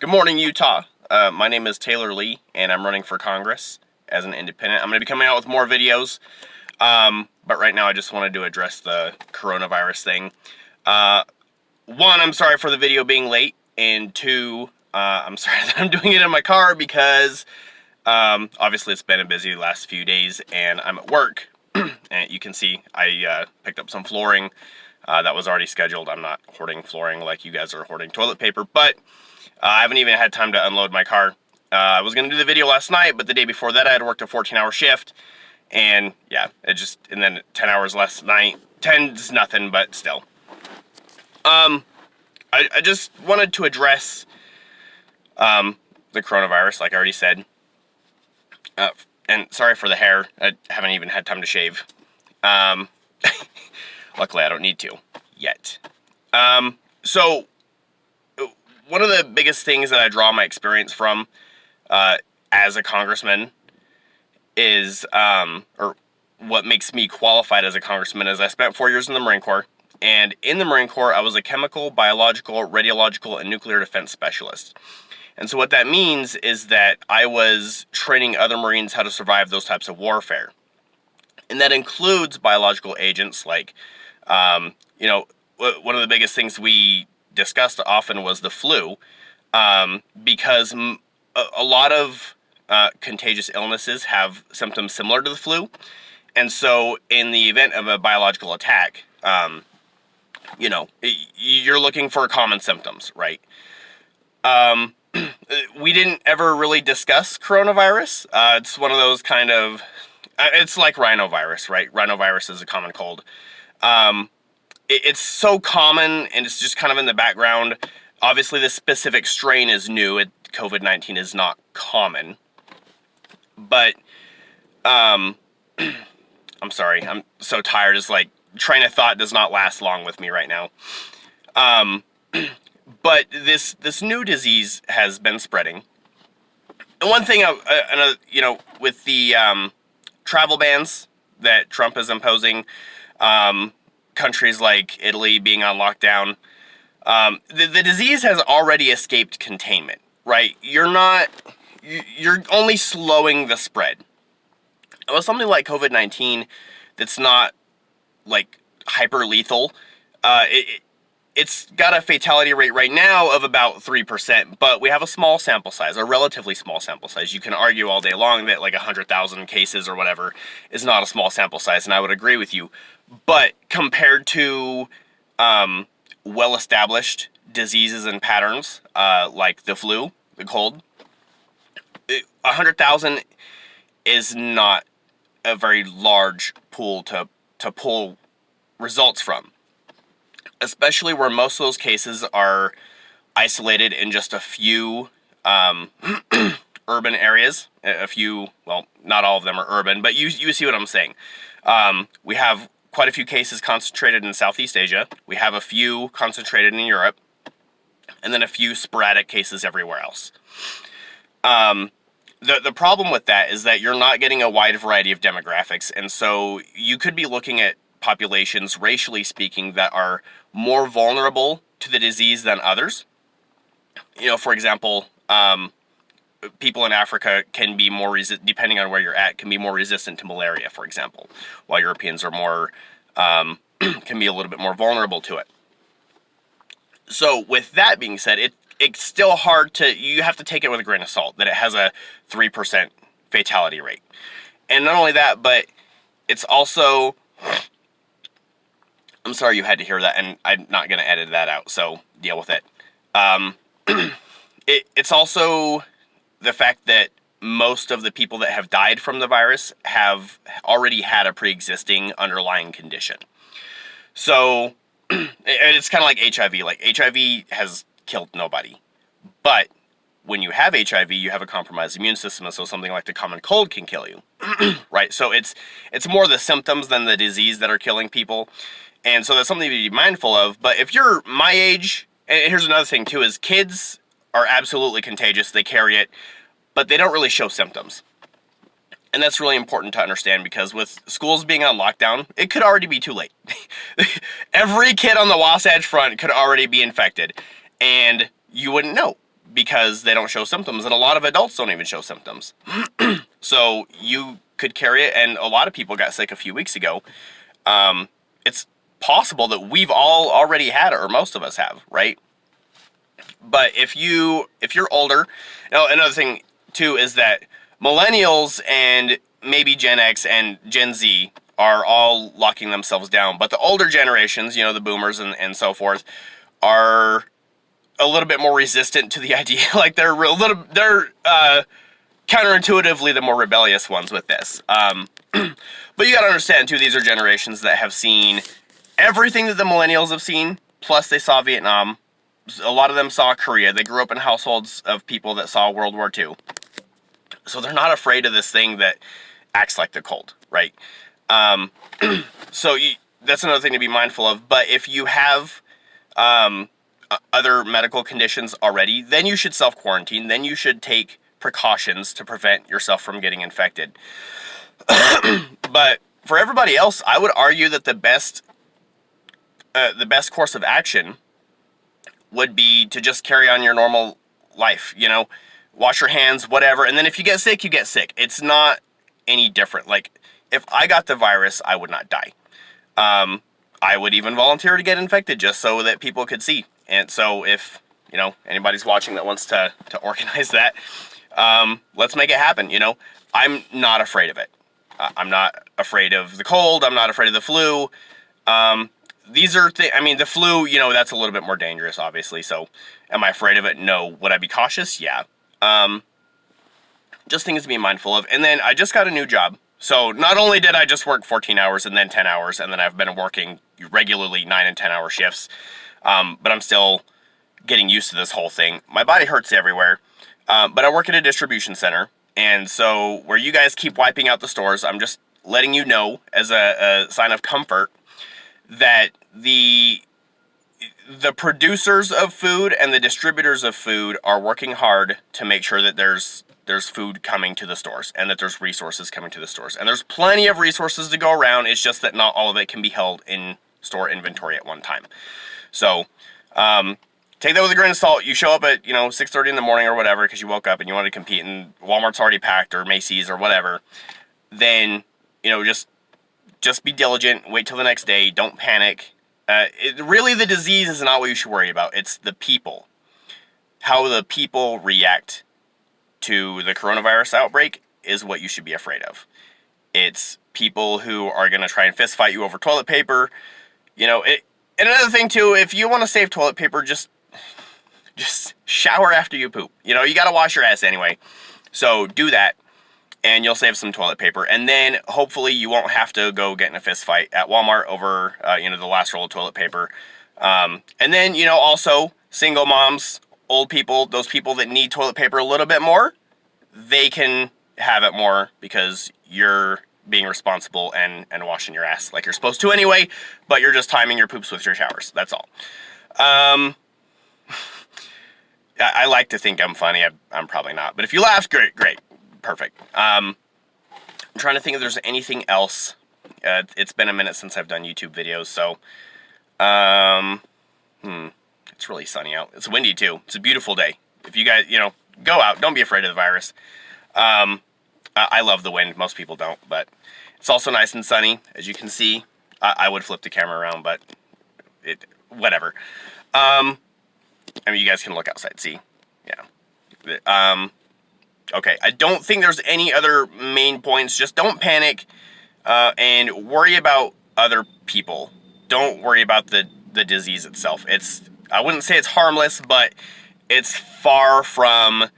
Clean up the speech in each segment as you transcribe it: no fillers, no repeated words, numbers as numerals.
Good morning, Utah. My name is Taylor Lee, and I'm running for Congress as an independent. I'm going to be coming out with more videos, but right now I just wanted to address the coronavirus thing. One, I'm sorry for the video being late, and two, I'm sorry that I'm doing it in my car because obviously it's been a busy last few days, and I'm at work, and you can see I picked up some flooring that was already scheduled. I'm not hoarding flooring like you guys are hoarding toilet paper, but I haven't even had time to unload my car. I was going to do the video last night, but the day before that I had worked a 14-hour shift. And yeah, and then 10 hours last night. 10 is nothing, but still. I just wanted to address the coronavirus, like I already said. And sorry for the hair. I haven't even had time to shave. Luckily I don't need to yet. So one of the biggest things that I draw my experience from as a congressman is, or what makes me qualified as a congressman, is I spent 4 years in the Marine Corps. And in the Marine Corps, I was a chemical, biological, radiological, and nuclear defense specialist. And so what that means is that I was training other Marines how to survive those types of warfare. And that includes biological agents like, one of the biggest things we discussed often was the flu, because a lot of contagious illnesses have symptoms similar to the flu. And so in the event of a biological attack, you're looking for common symptoms, right? We didn't ever really discuss coronavirus. It's one of those kind of, it's like rhinovirus, right? Rhinovirus is a common cold. It's so common, and it's just kind of in the background. Obviously, this specific strain is new. COVID-19 is not common. But, I'm sorry. I'm so tired. It's like, train of thought does not last long with me right now. But this new disease has been spreading. And one thing, with the travel bans that Trump is imposing, countries like Italy being on lockdown, the disease has already escaped containment, right? You're only slowing the spread. And with something like COVID-19 that's not like hyper lethal, it's got a fatality rate right now of about 3%, but we have a small sample size, a relatively small sample size. You can argue all day long that like 100,000 cases or whatever is not a small sample size, and I would agree with you. But compared to well-established diseases and patterns like the flu, the cold, 100,000 is not a very large pool to pull results from, especially where most of those cases are isolated in just a few urban areas. A few, well, not all of them are urban, but you see what I'm saying. We have quite a few cases concentrated in Southeast Asia. We have a few concentrated in Europe, and then a few sporadic cases everywhere else. The problem with that is that you're not getting a wide variety of demographics, and so you could be looking at populations, racially speaking, that are more vulnerable to the disease than others. For example, people in Africa can be more depending on where you're at, can be more resistant to malaria, for example, while Europeans are more, can be a little bit more vulnerable to it. So with that being said, it's still hard you have to take it with a grain of salt that it has a 3% fatality rate. And not only that, but it's also, I'm sorry you had to hear that, and I'm not going to edit that out, so deal with it. It's also the fact that most of the people that have died from the virus have already had a pre-existing underlying condition. So it's kind of like HIV. Like, HIV has killed nobody. But when you have HIV, you have a compromised immune system, and so something like the common cold can kill you. Right? So it's more the symptoms than the disease that are killing people. And so that's something to be mindful of. But if you're my age, and here's another thing too, is kids are absolutely contagious. They carry it, but they don't really show symptoms. And that's really important to understand, because with schools being on lockdown, it could already be too late. Every kid on the Wasatch Front could already be infected, and you wouldn't know, because they don't show symptoms, and a lot of adults don't even show symptoms. So you could carry it, and a lot of people got sick a few weeks ago. It's possible that we've all already had it, or most of us have, right? But if you're older, now another thing too is that millennials and maybe Gen X and Gen Z are all locking themselves down, but the older generations, the boomers and so forth, are a little bit more resistant to the idea. Like they're counterintuitively the more rebellious ones with this. But you gotta understand too, these are generations that have seen everything that the millennials have seen, plus they saw Vietnam. A lot of them saw Korea. They grew up in households of people that saw World War II. So they're not afraid of this thing that acts like the cold, right? So that's another thing to be mindful of. But if you have other medical conditions already, then you should self-quarantine. Then you should take precautions to prevent yourself from getting infected. But for everybody else, I would argue that the best course of action would be to just carry on your normal life, wash your hands, whatever. And then if you get sick, you get sick. It's not any different. Like, if I got the virus, I would not die. I would even volunteer to get infected just so that people could see. And so if, anybody's watching that wants to organize that, let's make it happen, I'm not afraid of it. I'm not afraid of the cold. I'm not afraid of the flu. These are the flu, that's a little bit more dangerous, obviously. So am I afraid of it? No. Would I be cautious? Yeah. Just things to be mindful of. And then I just got a new job. So not only did I just work 14 hours and then 10 hours, and then I've been working regularly 9 and 10 hour shifts, but I'm still getting used to this whole thing. My body hurts everywhere, but I work at a distribution center. And so where you guys keep wiping out the stores, I'm just letting you know as a sign of comfort that the producers of food and the distributors of food are working hard to make sure that there's food coming to the stores and that there's resources coming to the stores. And there's plenty of resources to go around. It's just that not all of it can be held in store inventory at one time. So take that with a grain of salt. You show up at 6:30 in the morning or whatever because you woke up and you want to compete and Walmart's already packed or Macy's or whatever. Then just be diligent. Wait till the next day. Don't panic. Really, the disease is not what you should worry about. It's the people. How the people react to the coronavirus outbreak is what you should be afraid of. It's people who are going to try and fist fight you over toilet paper. And another thing too, if you want to save toilet paper, just shower after you poop. You got to wash your ass anyway. So do that, and you'll save some toilet paper. And then hopefully you won't have to go get in a fist fight at Walmart over, the last roll of toilet paper. And then, also single moms, old people, those people that need toilet paper a little bit more, they can have it more because you're being responsible and washing your ass like you're supposed to anyway, but you're just timing your poops with your showers. That's all. I like to think I'm funny. I'm probably not. But if you laughed, great. Perfect. I'm trying to think if there's anything else. It's been a minute since I've done YouTube videos, so it's really sunny out. It's windy too. It's a beautiful day. If you guys, go out. Don't be afraid of the virus. I love the wind. Most people don't, but it's also nice and sunny, as you can see. I would flip the camera around, but whatever. You guys can look outside, see? Yeah. Okay, I don't think there's any other main points. Just don't panic, and worry about other people. Don't worry about the disease itself. I wouldn't say it's harmless, but it's far from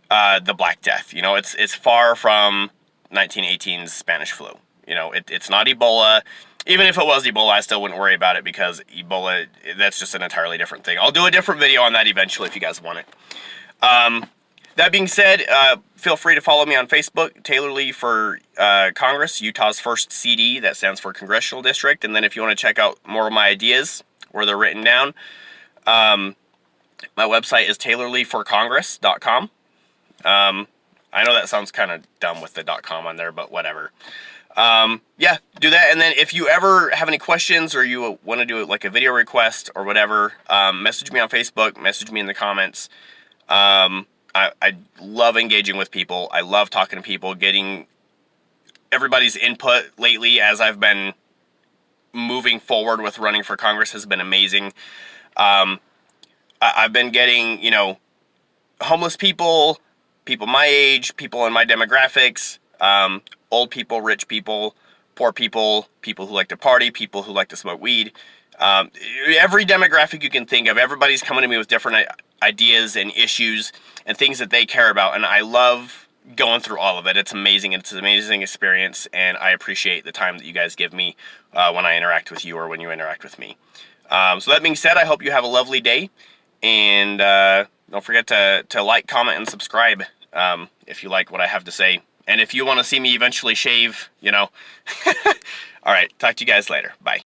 the Black Death. It's far from 1918's Spanish flu. It's not Ebola. Even if it was Ebola, I still wouldn't worry about it because Ebola, that's just an entirely different thing. I'll do a different video on that eventually if you guys want it. That being said, feel free to follow me on Facebook, Taylor Lee for Congress, Utah's first CD. That stands for Congressional District. And then if you want to check out more of my ideas where they're written down, my website is taylorleeforcongress.com. I know that sounds kind of dumb with the .com on there, but whatever. Yeah, do that. And then if you ever have any questions or you want to do like a video request or whatever, message me on Facebook, message me in the comments. I love engaging with people. I love talking to people, getting everybody's input lately as I've been moving forward with running for Congress has been amazing. I've been getting, homeless people, people my age, people in my demographics, old people, rich people, poor people, people who like to party, people who like to smoke weed. Every demographic you can think of, everybody's coming to me with different ideas and issues and things that they care about, and I love going through all of it. It's amazing. It's an amazing experience, and I appreciate the time that you guys give me when I interact with you or when you interact with me. So that being said, I hope you have a lovely day, and don't forget to like, comment, and subscribe if you like what I have to say. And if you want to see me eventually shave, All right, talk to you guys later. Bye.